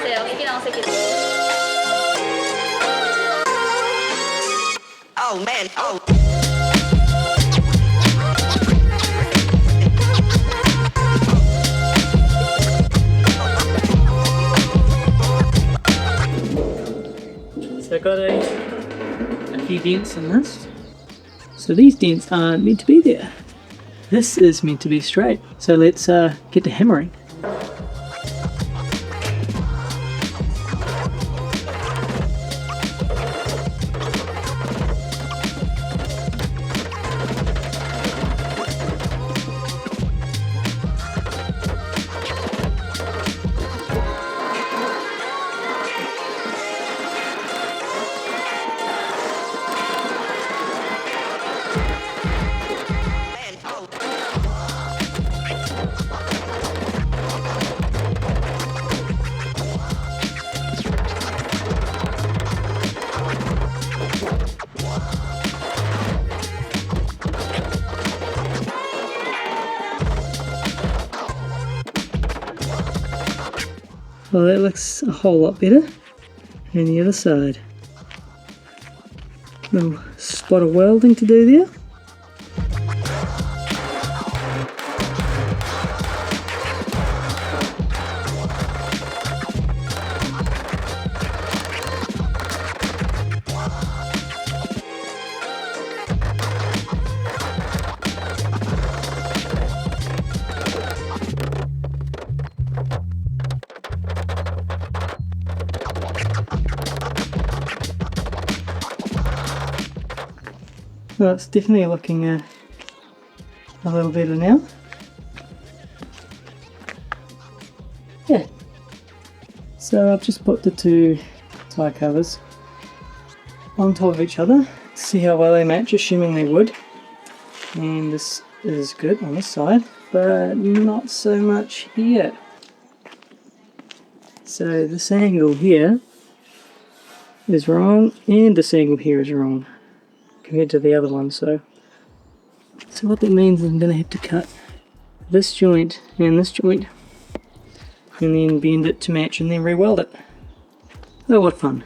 せお好きなお席で。 Oh man, oh. So I got a few dents in this. So these dents aren't meant to be there. This is meant to be straight. So let's get to hammering. Well, that looks a whole lot better. And the other side. Little spot of welding to do there. Well, it's definitely looking a little better now. Yeah. So I've just put the two tie covers on top of each other to see how well they match, assuming they would. And this is good on this side, but not so much here. So this angle here is wrong, and this angle here is wrong compared to the other one. So what that means is I'm going to have to cut this joint and this joint and then bend it to match and then re-weld it. Oh, what fun.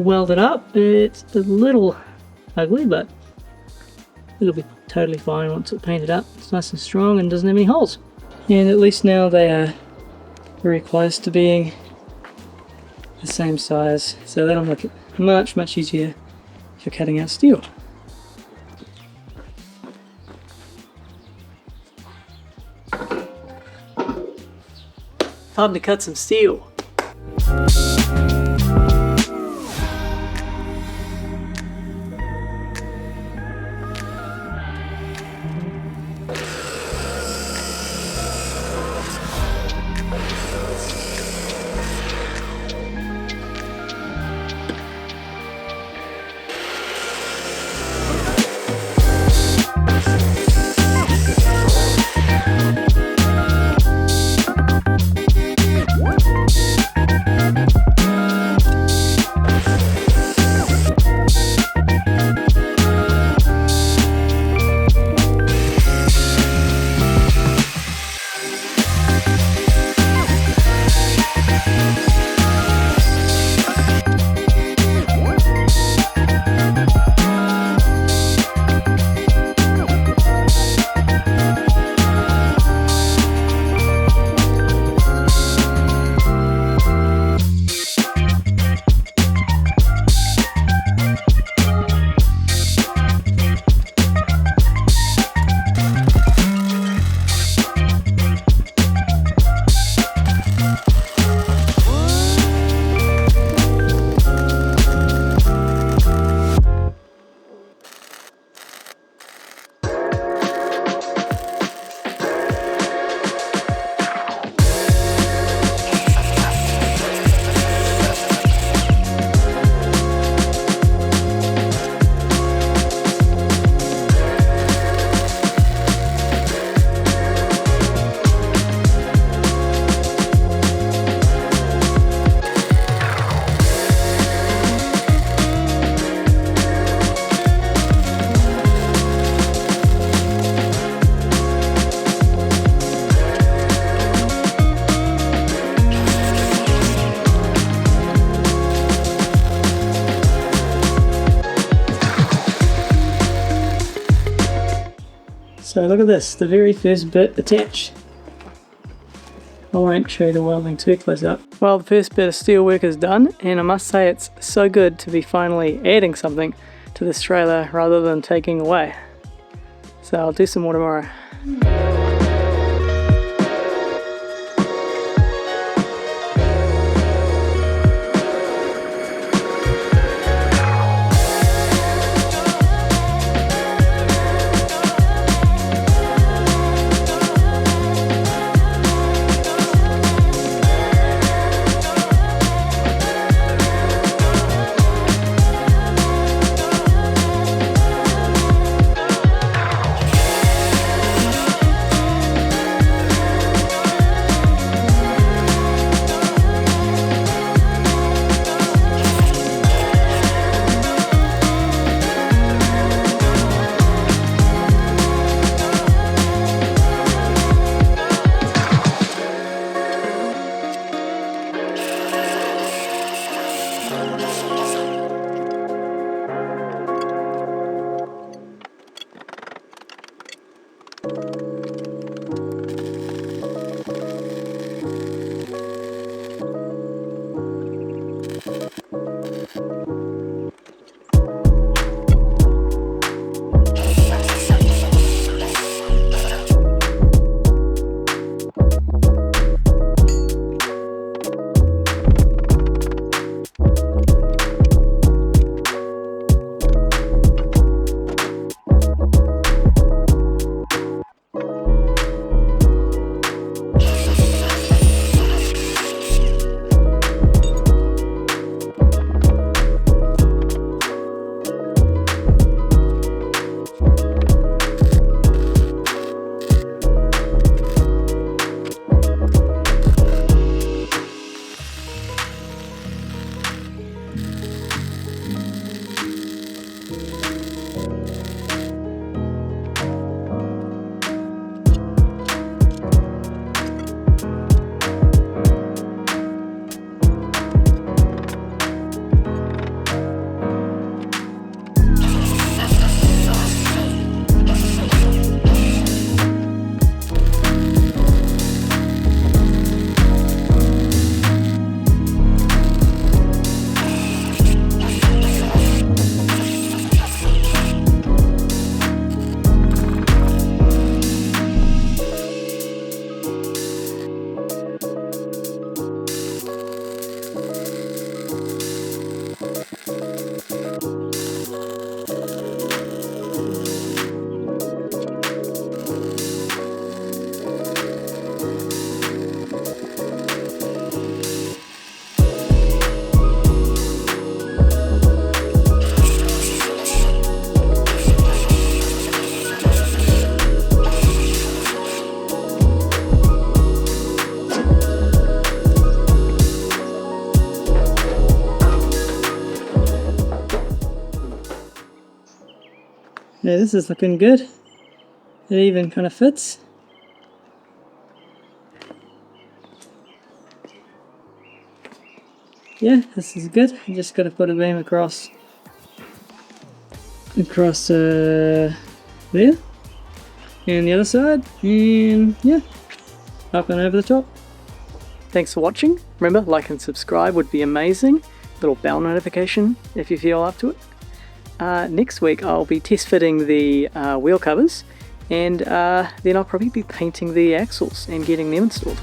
weld it up. It's a little ugly, but it'll be totally fine once it's painted up. It's nice and strong and doesn't have any holes. And at least now they are very close to being the same size, so that'll make it much easier for cutting out steel. Time to cut some steel. So look at this, the very first bit attached. I won't show you the welding too close up. Well, the first bit of steel work is done, and I must say it's so good to be finally adding something to this trailer rather than taking away. So I'll do some more tomorrow. Now this is looking good. It even kind of fits. Yeah, this is good. You just got to put a beam across there, and the other side, and yeah, up and over the top. Thanks for watching. Remember, like and subscribe would be amazing. Little bell notification if you feel up to it. Next week I'll be test fitting the wheel covers, and then I'll probably be painting the axles and getting them installed.